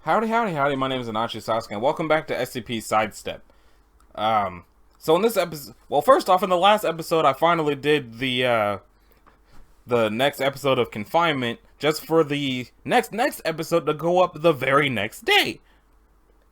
Howdy, howdy, howdy, my name is Anachi Sasuke, and welcome back to SCP Sidestep. So in this episode, well, first off, in the last episode, I finally did the next episode of Confinement, just for the next episode to go up the very next day.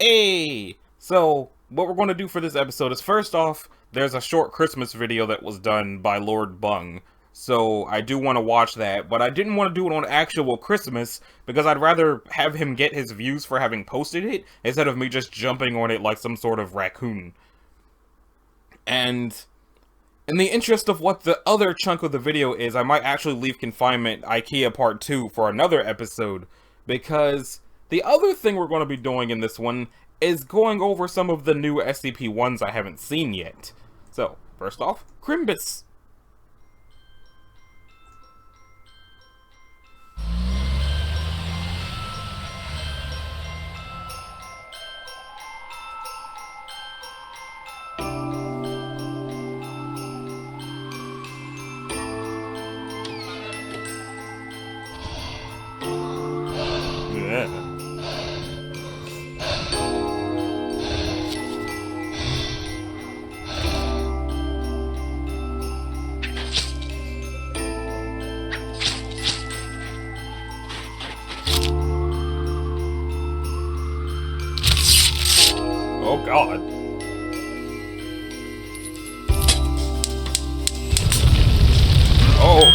Hey! So, what we're going to do for this episode is, first off, there's a short Christmas video that was done by Lord Bung. So, I do want to watch that, but I didn't want to do it on actual Christmas, because I'd rather have him get his views for having posted it, instead of me just jumping on it like some sort of raccoon. And in the interest of what the other chunk of the video is, I might actually leave Confinement IKEA Part 2 for another episode, because the other thing we're going to be doing in this one is going over some of the new SCP-1s I haven't seen yet. So, first off, Crimbus. Oh god. Oh.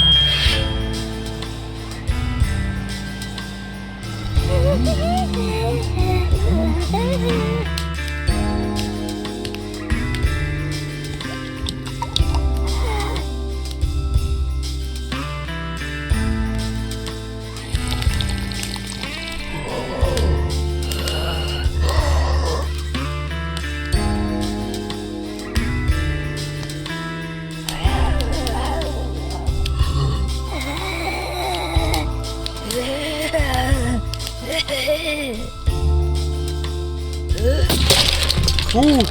Ooh.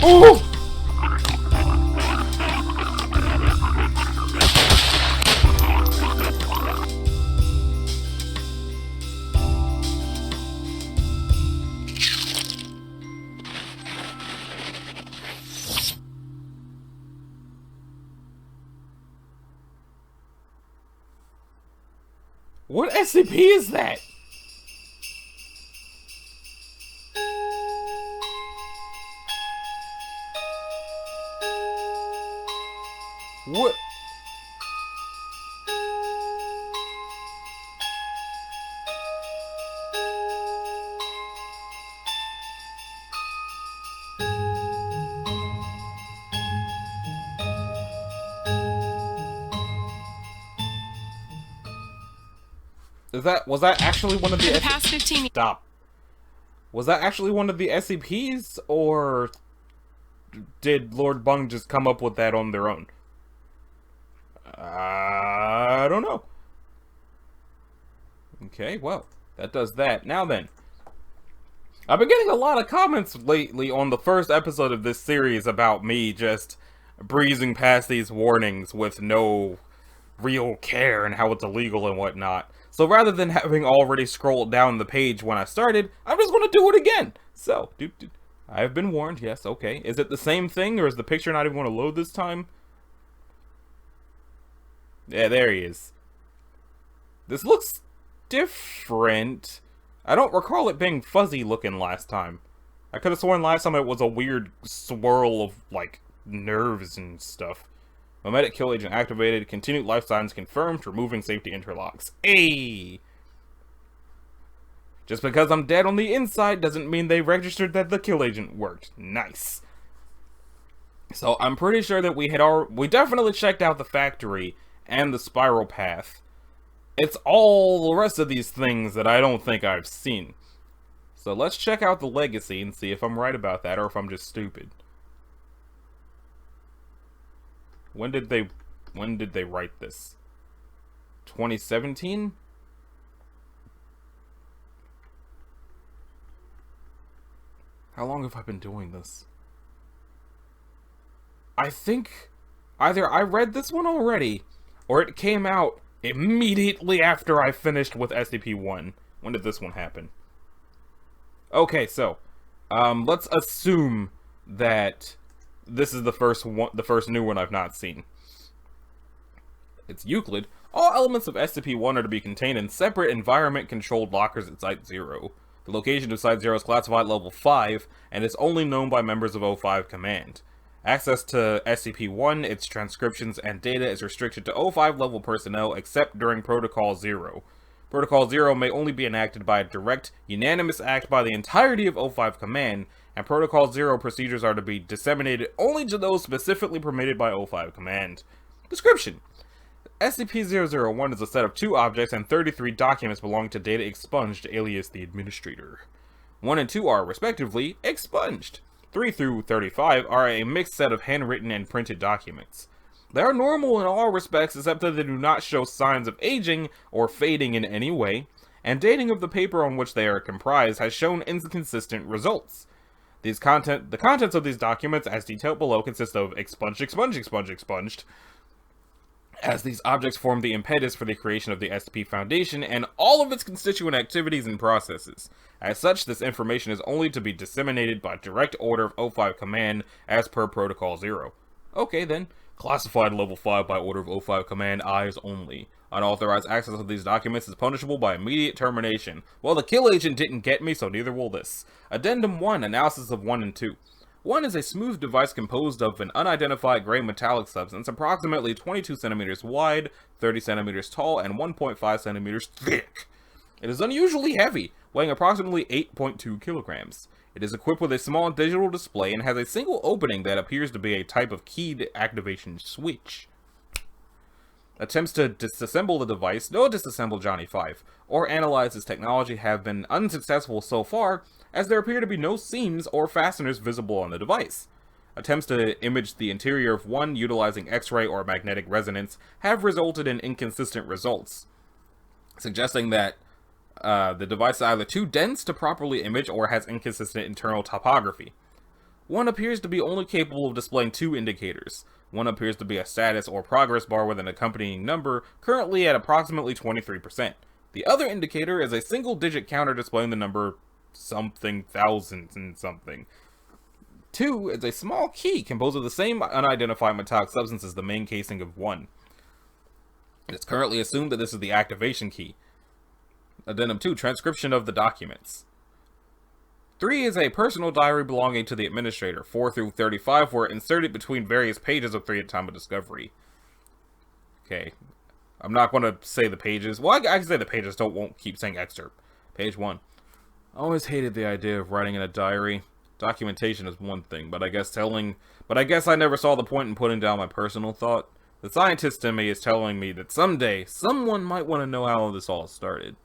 Ooh. What SCP is that? What? Was that actually one of the past 15 Stop. Was that actually one of the SCPs, or did Lord Bung just come up with that on their own? I don't know. Okay, well, that does that. Now then, I've been getting a lot of comments lately on the first episode of this series about me just breezing past these warnings with no real care and how it's illegal and whatnot. So rather than having already scrolled down the page when I started, I'm just going to do it again. So, I have been warned, yes, okay. Is it the same thing, or is the picture not even going to load this time? Yeah, there he is. This looks different. I don't recall it being fuzzy looking last time. I could have sworn last time it was a weird swirl of, like, nerves and stuff. Memetic kill agent activated. Continued life signs confirmed. Removing safety interlocks. Ayy! Just because I'm dead on the inside doesn't mean they registered that the kill agent worked. Nice. So I'm pretty sure that we definitely checked out the factory and the spiral path. It's all the rest of these things that I don't think I've seen. So let's check out the legacy and see if I'm right about that or if I'm just stupid. When did they write this? 2017? How long have I been doing this? I think either I read this one already, or it came out immediately after I finished with SCP-1. When did this one happen? Okay, so, let's assume that this is the first new one I've not seen. It's Euclid. All elements of SCP-1 are to be contained in separate environment-controlled lockers at Site-0. The location of Site-0 is classified Level 5, and is only known by members of O5 Command. Access to SCP-1, its transcriptions, and data is restricted to O5 level personnel except during Protocol 0. Protocol 0 may only be enacted by a direct, unanimous act by the entirety of O5 Command, and Protocol 0 procedures are to be disseminated only to those specifically permitted by O5 Command. Description: SCP-001 is a set of 2 objects and 33 documents belonging to Data Expunged, alias the Administrator. 1 and 2 are, respectively, expunged. 3 through 35 are a mixed set of handwritten and printed documents. They are normal in all respects except that they do not show signs of aging or fading in any way, and dating of the paper on which they are comprised has shown inconsistent results. The contents of these documents, as detailed below, consist of expunged, as these objects form the impetus for the creation of the SCP Foundation and all of its constituent activities and processes. As such, this information is only to be disseminated by direct order of O5 Command as per Protocol 0. Okay then, classified Level 5 by order of O5 Command, eyes only. Unauthorized access of these documents is punishable by immediate termination. Well, the kill agent didn't get me, so neither will this. Addendum 1, Analysis of 1 and 2. 1 is a smooth device composed of an unidentified gray metallic substance approximately 22 centimeters wide, 30 centimeters tall, and 1.5 centimeters thick. It is unusually heavy, weighing approximately 8.2 kilograms. It is equipped with a small digital display and has a single opening that appears to be a type of keyed activation switch. Attempts to disassemble the device, no disassemble Johnny 5, or analyze its technology have been unsuccessful so far, as there appear to be no seams or fasteners visible on the device. Attempts to image the interior of 1 utilizing X-ray or magnetic resonance have resulted in inconsistent results, suggesting that the device is either too dense to properly image or has inconsistent internal topography. 1 appears to be only capable of displaying 2 indicators. 1 appears to be a status or progress bar with an accompanying number, currently at approximately 23%. The other indicator is a single-digit counter displaying the number something thousands and something. 2 is a small key composed of the same unidentified metallic substance as the main casing of 1. It is currently assumed that this is the activation key. Addendum 2, Transcription of the documents. 3 is a personal diary belonging to the Administrator. 4 through 35 were inserted between various pages of 3 at time of discovery. Okay. I'm not going to say the pages. Well, I can say the pages, won't keep saying excerpt. Page 1. I always hated the idea of writing in a diary. Documentation is one thing, but I guess I never saw the point in putting down my personal thought. The scientist in me is telling me that someday, someone might want to know how this all started.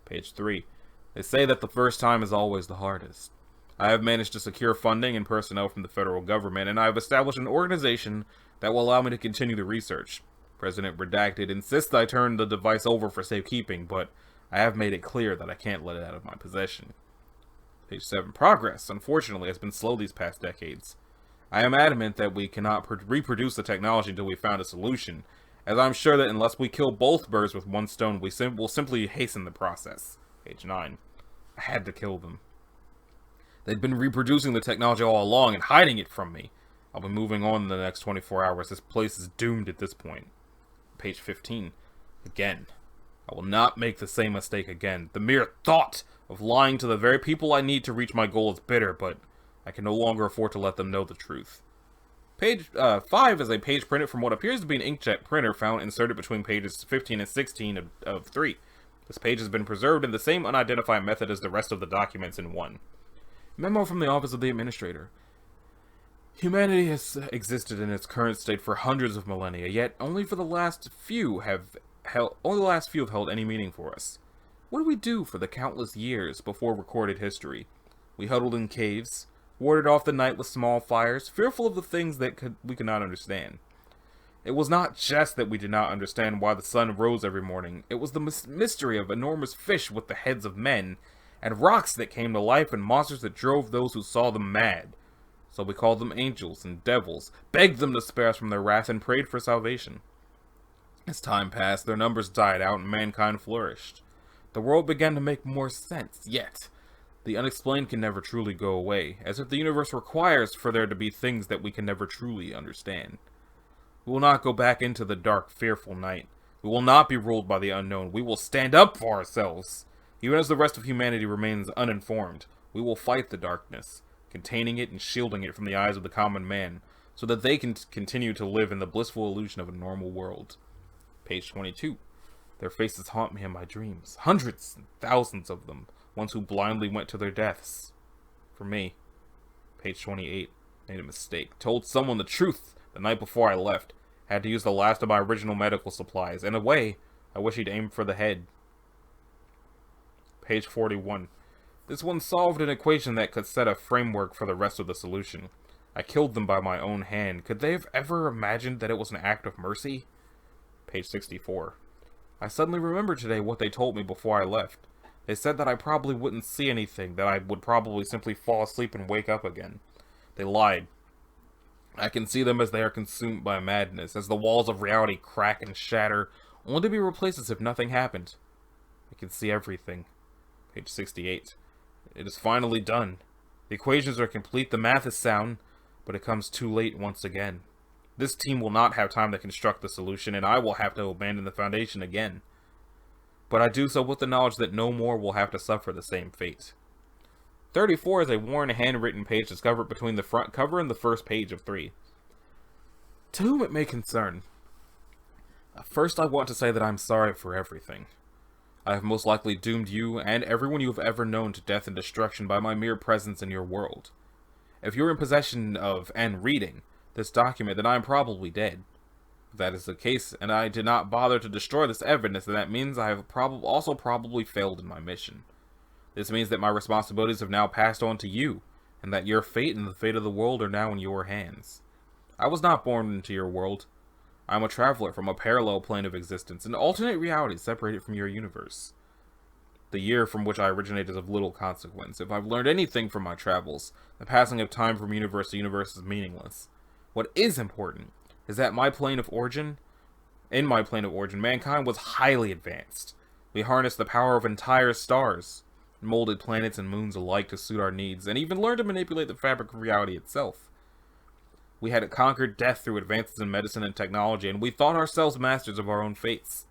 Page 3. They say that the first time is always the hardest. I have managed to secure funding and personnel from the federal government, and I have established an organization that will allow me to continue the research. President Redacted insists I turn the device over for safekeeping, but I have made it clear that I can't let it out of my possession. Page 7. Progress, unfortunately, has been slow these past decades. I am adamant that we cannot reproduce the technology until we found a solution, as I'm sure that unless we kill both birds with one stone, we will simply hasten the process. Page 9. I had to kill them. They'd been reproducing the technology all along and hiding it from me. I'll be moving on in the next 24 hours. This place is doomed at this point. Page 15. Again. I will not make the same mistake again. The mere thought of lying to the very people I need to reach my goal is bitter, but I can no longer afford to let them know the truth. Page 5 is a page printed from what appears to be an inkjet printer found inserted between pages 15 and 16 of 3. This page has been preserved in the same unidentified method as the rest of the documents in 1. Memo from the Office of the Administrator. Humanity has existed in its current state for hundreds of millennia, yet only the last few have held any meaning for us. What do we do for the countless years before recorded history? We huddled in caves, warded off the night with small fires, fearful of the things that we could not understand. It was not just that we did not understand why the sun rose every morning. It was the mystery of enormous fish with the heads of men, and rocks that came to life, and monsters that drove those who saw them mad. So we called them angels and devils, begged them to spare us from their wrath, and prayed for salvation. As time passed, their numbers died out and mankind flourished. The world began to make more sense, yet the unexplained can never truly go away, as if the universe requires for there to be things that we can never truly understand. We will not go back into the dark, fearful night. We will not be ruled by the unknown. We will stand up for ourselves. Even as the rest of humanity remains uninformed, we will fight the darkness, containing it and shielding it from the eyes of the common man, so that they can continue to live in the blissful illusion of a normal world. Page 22. Their faces haunt me in my dreams. Hundreds and thousands of them. Ones who blindly went to their deaths. For me. Page 28. Made a mistake. Told someone the truth the night before I left. Had to use the last of my original medical supplies. In a way, I wish he'd aimed for the head. Page 41. This one solved an equation that could set a framework for the rest of the solution. I killed them by my own hand. Could they have ever imagined that it was an act of mercy? Page 64. I suddenly remembered today what they told me before I left. They said that I probably wouldn't see anything, that I would probably simply fall asleep and wake up again. They lied. I can see them as they are consumed by madness, as the walls of reality crack and shatter, only to be replaced as if nothing happened. I can see everything. Page 68. It is finally done. The equations are complete, the math is sound, but it comes too late once again. This team will not have time to construct the solution, and I will have to abandon the Foundation again. But I do so with the knowledge that no more will have to suffer the same fate. 34 is a worn handwritten page discovered between the front cover and the first page of 3. To whom it may concern. First, I want to say that I'm sorry for everything. I have most likely doomed you and everyone you have ever known to death and destruction by my mere presence in your world. If you're in possession of, and reading, this document, then I am probably dead. If that is the case, and I did not bother to destroy this evidence, then that means I have also probably failed in my mission. This means that my responsibilities have now passed on to you, and that your fate and the fate of the world are now in your hands. I was not born into your world. I am a traveler from a parallel plane of existence, an alternate reality separated from your universe. The year from which I originate is of little consequence. If I've learned anything from my travels, the passing of time from universe to universe is meaningless. What is important is that in my plane of origin, mankind was highly advanced. We harnessed the power of entire stars, molded planets and moons alike to suit our needs, and even learned to manipulate the fabric of reality itself. We had conquered death through advances in medicine and technology, and we thought ourselves masters of our own fates.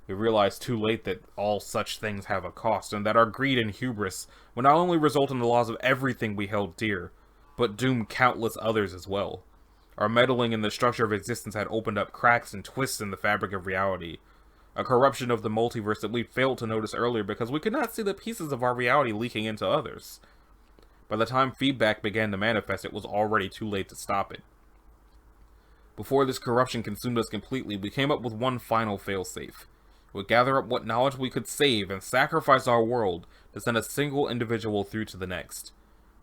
We realized too late that all such things have a cost, and that our greed and hubris would not only result in the loss of everything we held dear, but doom countless others as well. Our meddling in the structure of existence had opened up cracks and twists in the fabric of reality, a corruption of the multiverse that we failed to notice earlier because we could not see the pieces of our reality leaking into others. By the time feedback began to manifest, it was already too late to stop it. Before this corruption consumed us completely, we came up with one final failsafe. We would gather up what knowledge we could save and sacrifice our world to send a single individual through to the next.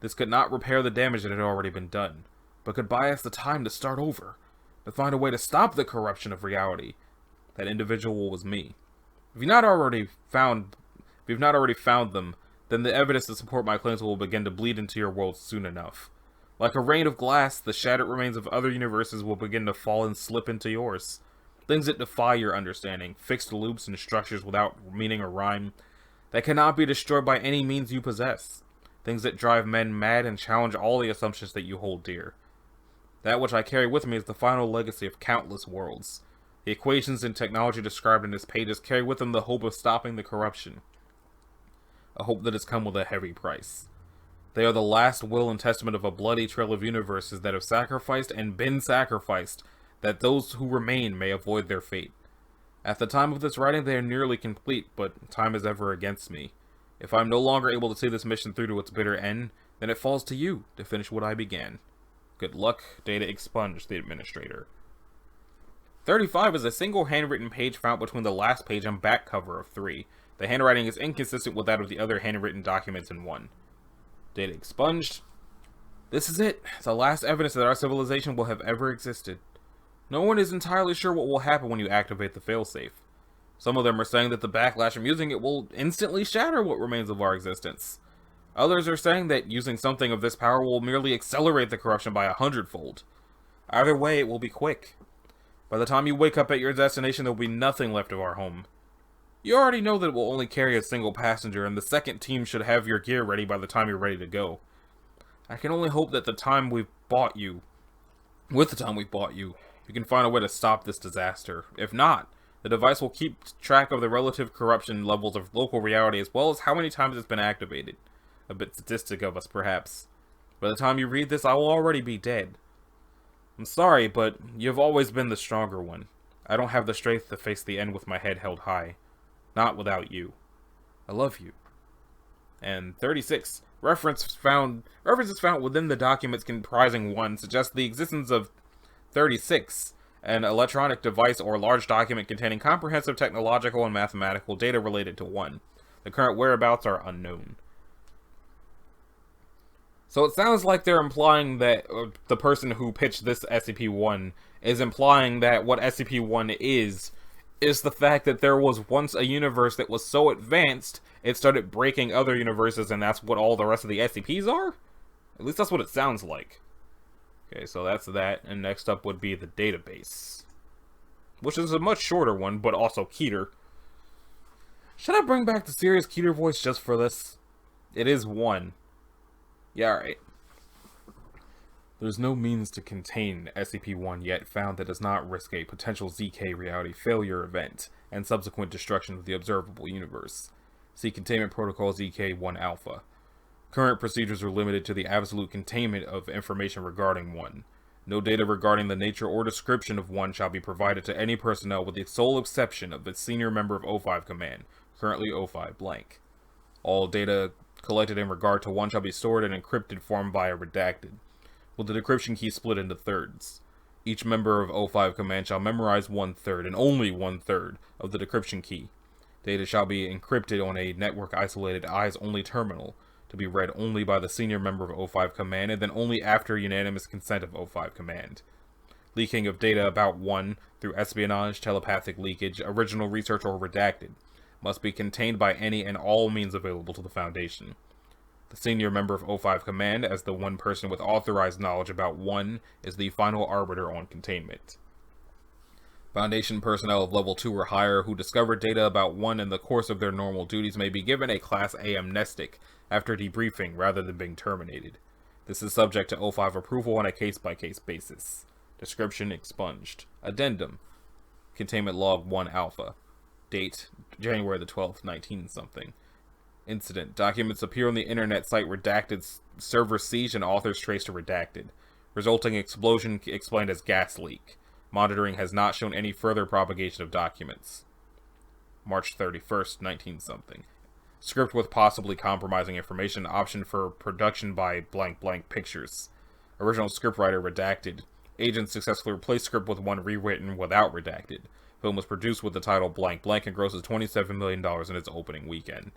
This could not repair the damage that had already been done, but could buy us the time to start over, to find a way to stop the corruption of reality. That individual was me. If you've not already found them, then the evidence to support my claims will begin to bleed into your world soon enough. Like a rain of glass, the shattered remains of other universes will begin to fall and slip into yours. Things that defy your understanding, fixed loops and structures without meaning or rhyme, that cannot be destroyed by any means you possess. Things that drive men mad and challenge all the assumptions that you hold dear. That which I carry with me is the final legacy of countless worlds. The equations and technology described in this pages carry with them the hope of stopping the corruption. A hope that has come with a heavy price. They are the last will and testament of a bloody trail of universes that have sacrificed and been sacrificed, that those who remain may avoid their fate. At the time of this writing, they are nearly complete, but time is ever against me. If I am no longer able to see this mission through to its bitter end, then it falls to you to finish what I began. Good luck, Data Expunged, the Administrator. 35 is a single handwritten page found between the last page and back cover of 3. The handwriting is inconsistent with that of the other handwritten documents in 1. Data Expunged. This is it. It's the last evidence that our civilization will have ever existed. No one is entirely sure what will happen when you activate the failsafe. Some of them are saying that the backlash from using it will instantly shatter what remains of our existence. Others are saying that using something of this power will merely accelerate the corruption by 100-fold. Either way, it will be quick. By the time you wake up at your destination, there will be nothing left of our home. You already know that it will only carry a single passenger, and the second team should have your gear ready by the time you're ready to go. I can only hope that with the time we've bought you, you can find a way to stop this disaster. If not, the device will keep track of the relative corruption levels of local reality as well as how many times it's been activated. A bit sadistic of us, perhaps. By the time you read this, I will already be dead. I'm sorry, but you've always been the stronger one. I don't have the strength to face the end with my head held high. Not without you. I love you. And 36. References found within the documents comprising 1 suggest the existence of 36, an electronic device or large document containing comprehensive technological and mathematical data related to 1. The current whereabouts are unknown. So it sounds like they're implying that the person who pitched this SCP-1 is implying that what SCP-1 is the fact that there was once a universe that was so advanced, it started breaking other universes, and that's what all the rest of the SCPs are? At least that's what it sounds like. Okay, so that's that, and next up would be the database. Which is a much shorter one, but also Keter. Should I bring back the serious Keter voice just for this? It is 1. Yeah, alright. There's no means to contain SCP-1 yet found that does not risk a potential ZK reality failure event and subsequent destruction of the observable universe. See Containment Protocol ZK-1 Alpha. Current procedures are limited to the absolute containment of information regarding 1. No data regarding the nature or description of 1 shall be provided to any personnel with the sole exception of the senior member of O5 Command, currently O5 blank. All data collected in regard to 1 shall be stored in encrypted form via redacted, with the decryption key split into thirds. Each member of O5 Command shall memorize 1/3 and only 1/3 of the decryption key. Data shall be encrypted on a network-isolated eyes-only terminal, to be read only by the senior member of O5 Command and then only after unanimous consent of O5 Command. Leaking of data about 1 through espionage, telepathic leakage, original research, or redacted must be contained by any and all means available to the Foundation. The senior member of O5 Command, as the one person with authorized knowledge about 1, is the final arbiter on containment. Foundation personnel of level 2 or higher who discover data about 1 in the course of their normal duties may be given a Class A amnestic after debriefing rather than being terminated. This is subject to O5 approval on a case-by-case basis. Description expunged. Addendum. Containment Log 1 Alpha. Date, January the 12th, 19-something. Incident. Documents appear on the internet site redacted, server siege, and authors traced to redacted. Resulting explosion explained as gas leak. Monitoring has not shown any further propagation of documents. March 31st, 19-something. Script with possibly compromising information. Option for production by blank blank pictures. Original scriptwriter redacted. Agents successfully replaced script with one rewritten without redacted. Film was produced with the title blank blank and grosses $27 million in its opening weekend.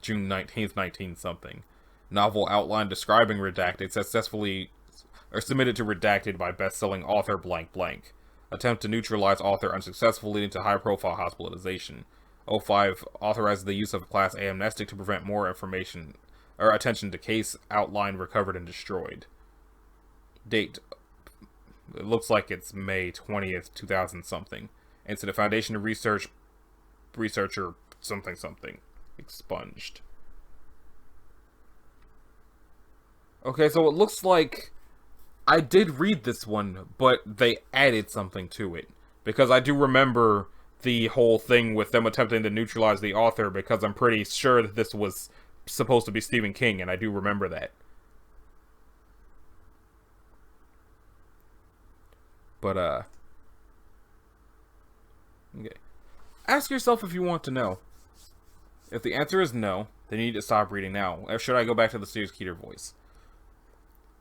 June 19th, 19-something. Novel outline describing redacted successfully submitted to redacted by best-selling author blank blank. Attempt to neutralize author unsuccessful, leading to high-profile hospitalization. O5 authorizes the use of Class A amnestic to prevent more information or attention to case outline recovered and destroyed. Date. It looks like it's May 20th, 2000-something. Incident Foundation researcher something. Expunged. Okay, so it looks like I did read this one, but they added something to it. Because I do remember the whole thing with them attempting to neutralize the author, because I'm pretty sure that this was supposed to be Stephen King, and I do remember that. But, okay. Ask yourself if you want to know. If the answer is no, then you need to stop reading now. Or should I go back to the Serious Keter voice?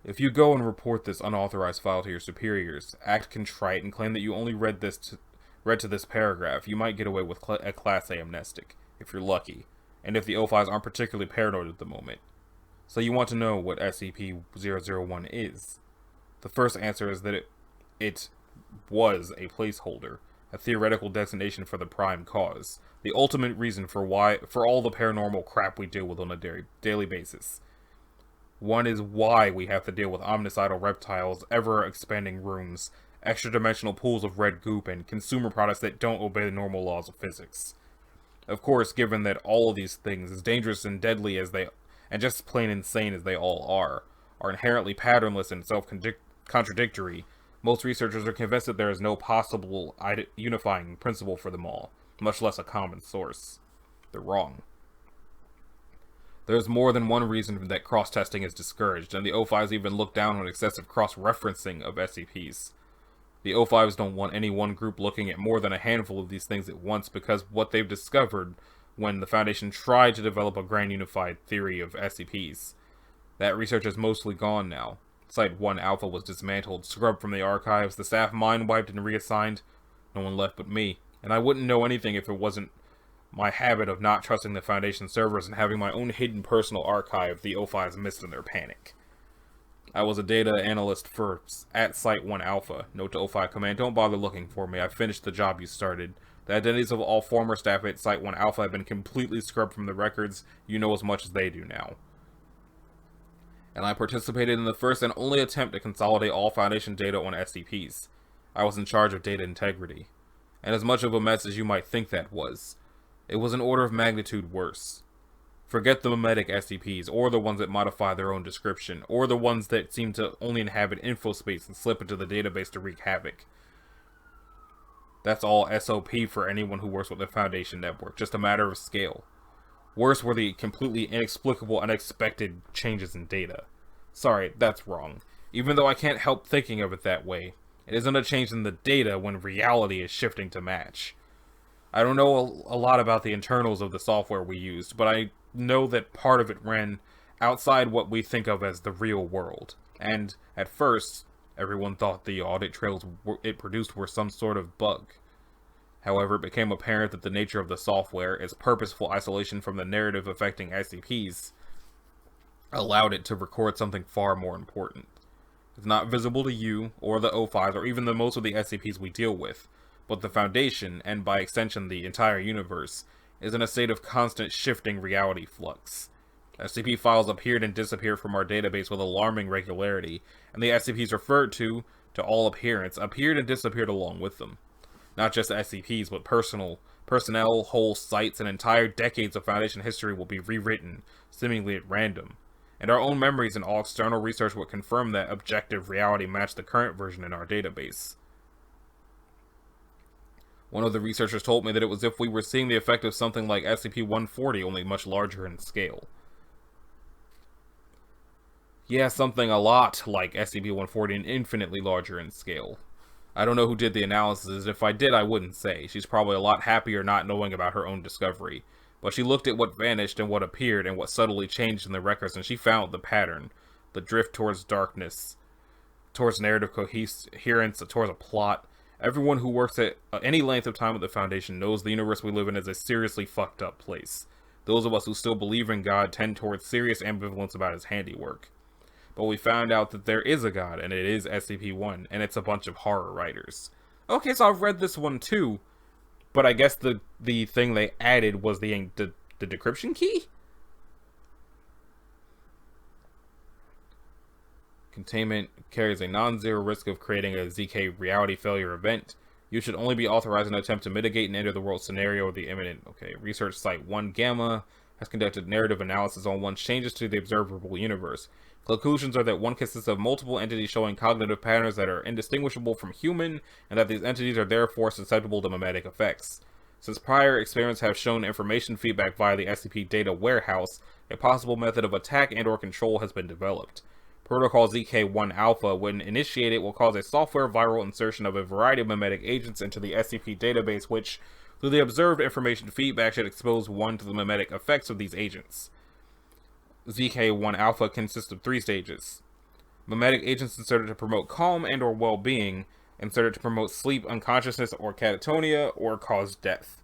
If you go and report this unauthorized file to your superiors, act contrite, and claim that you only read to this paragraph, you might get away with a Class A amnestic, if you're lucky, and if the O5s aren't particularly paranoid at the moment. So you want to know what SCP-001 is. The first answer is that it was a placeholder, a theoretical designation for the prime cause, the ultimate reason for all the paranormal crap we deal with on a daily basis. One is why we have to deal with omnicidal reptiles, ever-expanding rooms, extra-dimensional pools of red goop, and consumer products that don't obey the normal laws of physics. Of course, given that all of these things, as dangerous and deadly as they, and just plain insane as they all are inherently patternless and self-contradictory, most researchers are convinced that there is no possible unifying principle for them all, much less a common source. They're wrong. There's more than one reason that cross-testing is discouraged, and the O5s even look down on excessive cross-referencing of SCPs. The O5s don't want any one group looking at more than a handful of these things at once, because what they've discovered when the Foundation tried to develop a grand unified theory of SCPs. That research is mostly gone now. Site-1 Alpha was dismantled, scrubbed from the archives, the staff mind-wiped and reassigned. No one left but me, and I wouldn't know anything if it wasn't my habit of not trusting the Foundation servers and having my own hidden personal archive the O5s missed in their panic. I was a data analyst at Site-1 Alpha. Note to O5 Command, don't bother looking for me, I finished the job you started. The identities of all former staff at Site-1 Alpha have been completely scrubbed from the records. You know as much as they do now. And I participated in the first and only attempt to consolidate all Foundation data on SCPs. I was in charge of data integrity. And as much of a mess as you might think that was, it was an order of magnitude worse. Forget the memetic SCPs, or the ones that modify their own description, or the ones that seem to only inhabit infospace and slip into the database to wreak havoc. That's all SOP for anyone who works with the Foundation network, just a matter of scale. Worse were the completely inexplicable, unexpected changes in data. Sorry, that's wrong. Even though I can't help thinking of it that way, it isn't a change in the data when reality is shifting to match. I don't know a lot about the internals of the software we used, but I know that part of it ran outside what we think of as the real world. And, at first, everyone thought the audit trails it produced were some sort of bug. However, it became apparent that the nature of the software, its purposeful isolation from the narrative affecting SCPs, allowed it to record something far more important. It's not visible to you, or the O5s, or even most of the SCPs we deal with, but the Foundation, and by extension the entire universe, is in a state of constant shifting reality flux. SCP files appeared and disappeared from our database with alarming regularity, and the SCPs referred to all appearance, appeared and disappeared along with them. Not just SCPs, but personnel, whole sites, and entire decades of Foundation history will be rewritten, seemingly at random. And our own memories and all external research would confirm that objective reality matched the current version in our database. One of the researchers told me that it was as if we were seeing the effect of something like SCP-140, only much larger in scale. Yeah, something a lot like SCP-140 and infinitely larger in scale. I don't know who did the analysis. If I did, I wouldn't say. She's probably a lot happier not knowing about her own discovery. But she looked at what vanished and what appeared and what subtly changed in the records, and she found the pattern. The drift towards darkness, towards narrative coherence, towards a plot. Everyone who works at any length of time at the Foundation knows the universe we live in is a seriously fucked up place. Those of us who still believe in God tend towards serious ambivalence about his handiwork. But we found out that there is a God, and it is SCP-1, and it's a bunch of horror writers. Okay, so I've read this one too, but I guess the thing they added was the decryption key? Containment carries a non-zero risk of creating a ZK reality failure event. You should only be authorized in an attempt to mitigate and enter the world scenario of the imminent. Okay, research site 1 Gamma has conducted narrative analysis on 1's changes to the observable universe. Conclusions are that 1 consists of multiple entities showing cognitive patterns that are indistinguishable from human, and that these entities are therefore susceptible to memetic effects. Since prior experiments have shown information feedback via the SCP data warehouse, a possible method of attack and/or control has been developed. Protocol ZK-1 Alpha, when initiated, will cause a software viral insertion of a variety of memetic agents into the SCP database, which, through the observed information feedback, should expose 1 to the memetic effects of these agents. ZK-1 Alpha consists of 3 stages. Memetic agents inserted to promote calm and/or well-being, inserted to promote sleep, unconsciousness, or catatonia, or cause death.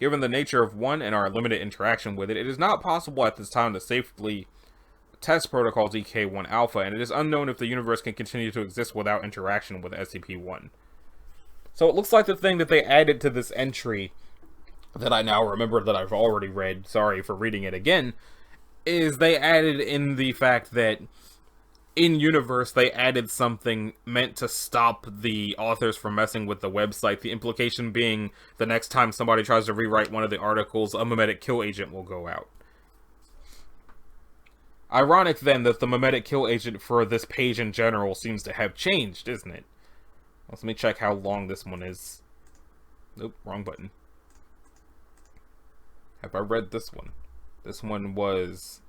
Given the nature of 1 and our limited interaction with it, it is not possible at this time to safely test Protocol ZK-1 Alpha, and it is unknown if the universe can continue to exist without interaction with SCP-1. So it looks like the thing that they added to this entry, that I now remember that I've already read, sorry for reading it again, is they added in the fact that in-universe they added something meant to stop the authors from messing with the website. The implication being the next time somebody tries to rewrite one of the articles, a memetic kill agent will go out. Ironic, then, that the memetic kill agent for this page in general seems to have changed, isn't it? Let me check how long this one is. Nope, wrong button. Have I read this one? This one was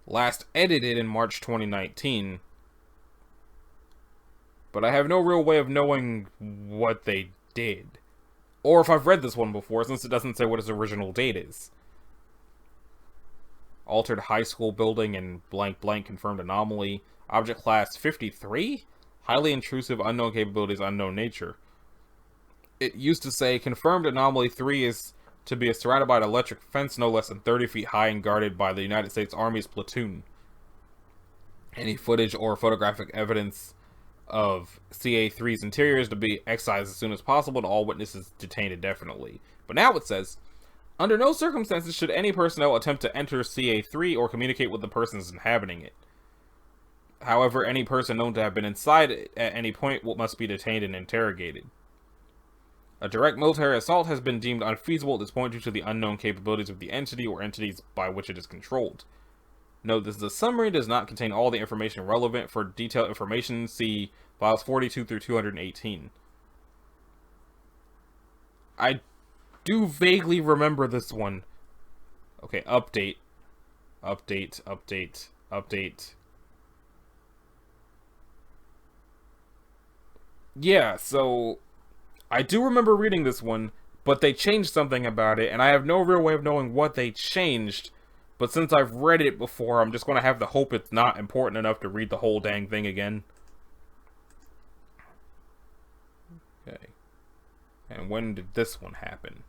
last edited in March 2019. But I have no real way of knowing what they did. Or if I've read this one before, since it doesn't say what its original date is. Altered high school building and blank blank confirmed anomaly. Object class 53? Highly intrusive, unknown capabilities, unknown nature. It used to say confirmed anomaly 3 is to be surrounded by an electric fence no less than 30 feet high and guarded by the United States Army's platoon. Any footage or photographic evidence of CA3's interior is to be excised as soon as possible and all witnesses detained indefinitely. But now it says, under no circumstances should any personnel attempt to enter CA3 or communicate with the persons inhabiting it. However, any person known to have been inside at any point must be detained and interrogated. A direct military assault has been deemed unfeasible at this point due to the unknown capabilities of the entity or entities by which it is controlled. Note this is a summary and does not contain all the information relevant. For detailed information, see files 42 through 218. I do vaguely remember this one. Okay, update. Update, update, update. Yeah, so I do remember reading this one, but they changed something about it, and I have no real way of knowing what they changed. But since I've read it before, I'm just going to have to hope it's not important enough to read the whole dang thing again. Okay. And when did this one happen?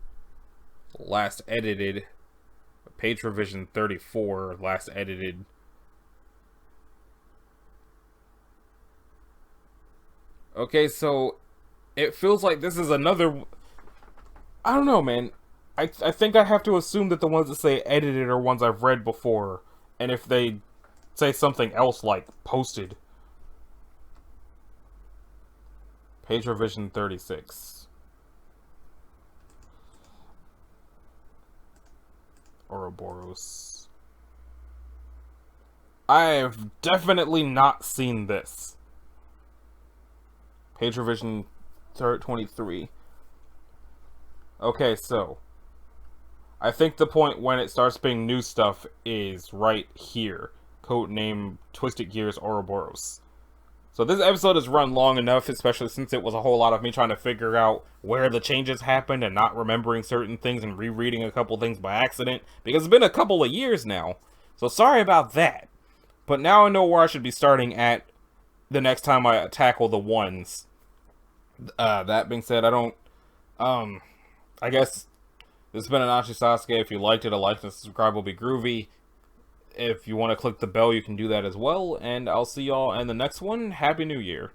Last edited. Page revision 34, last edited. Okay, so it feels like this is another... I don't know, man. I think I have to assume that the ones that say edited are ones I've read before. And if they say something else like posted. Page revision 36. Ouroboros. I've definitely not seen this. Page revision 23. Okay, so I think the point when it starts being new stuff is right here. Codename Twisted Gears Ouroboros. So this episode has run long enough, especially since it was a whole lot of me trying to figure out where the changes happened and not remembering certain things and rereading a couple things by accident. Because it's been a couple of years now. So sorry about that. But now I know where I should be starting at the next time I tackle the ones. That being said, I guess this has been Anachi Sasuke. If you liked it, a like and subscribe will be groovy. If you want to click the bell, you can do that as well. And I'll see y'all in the next one. Happy New Year.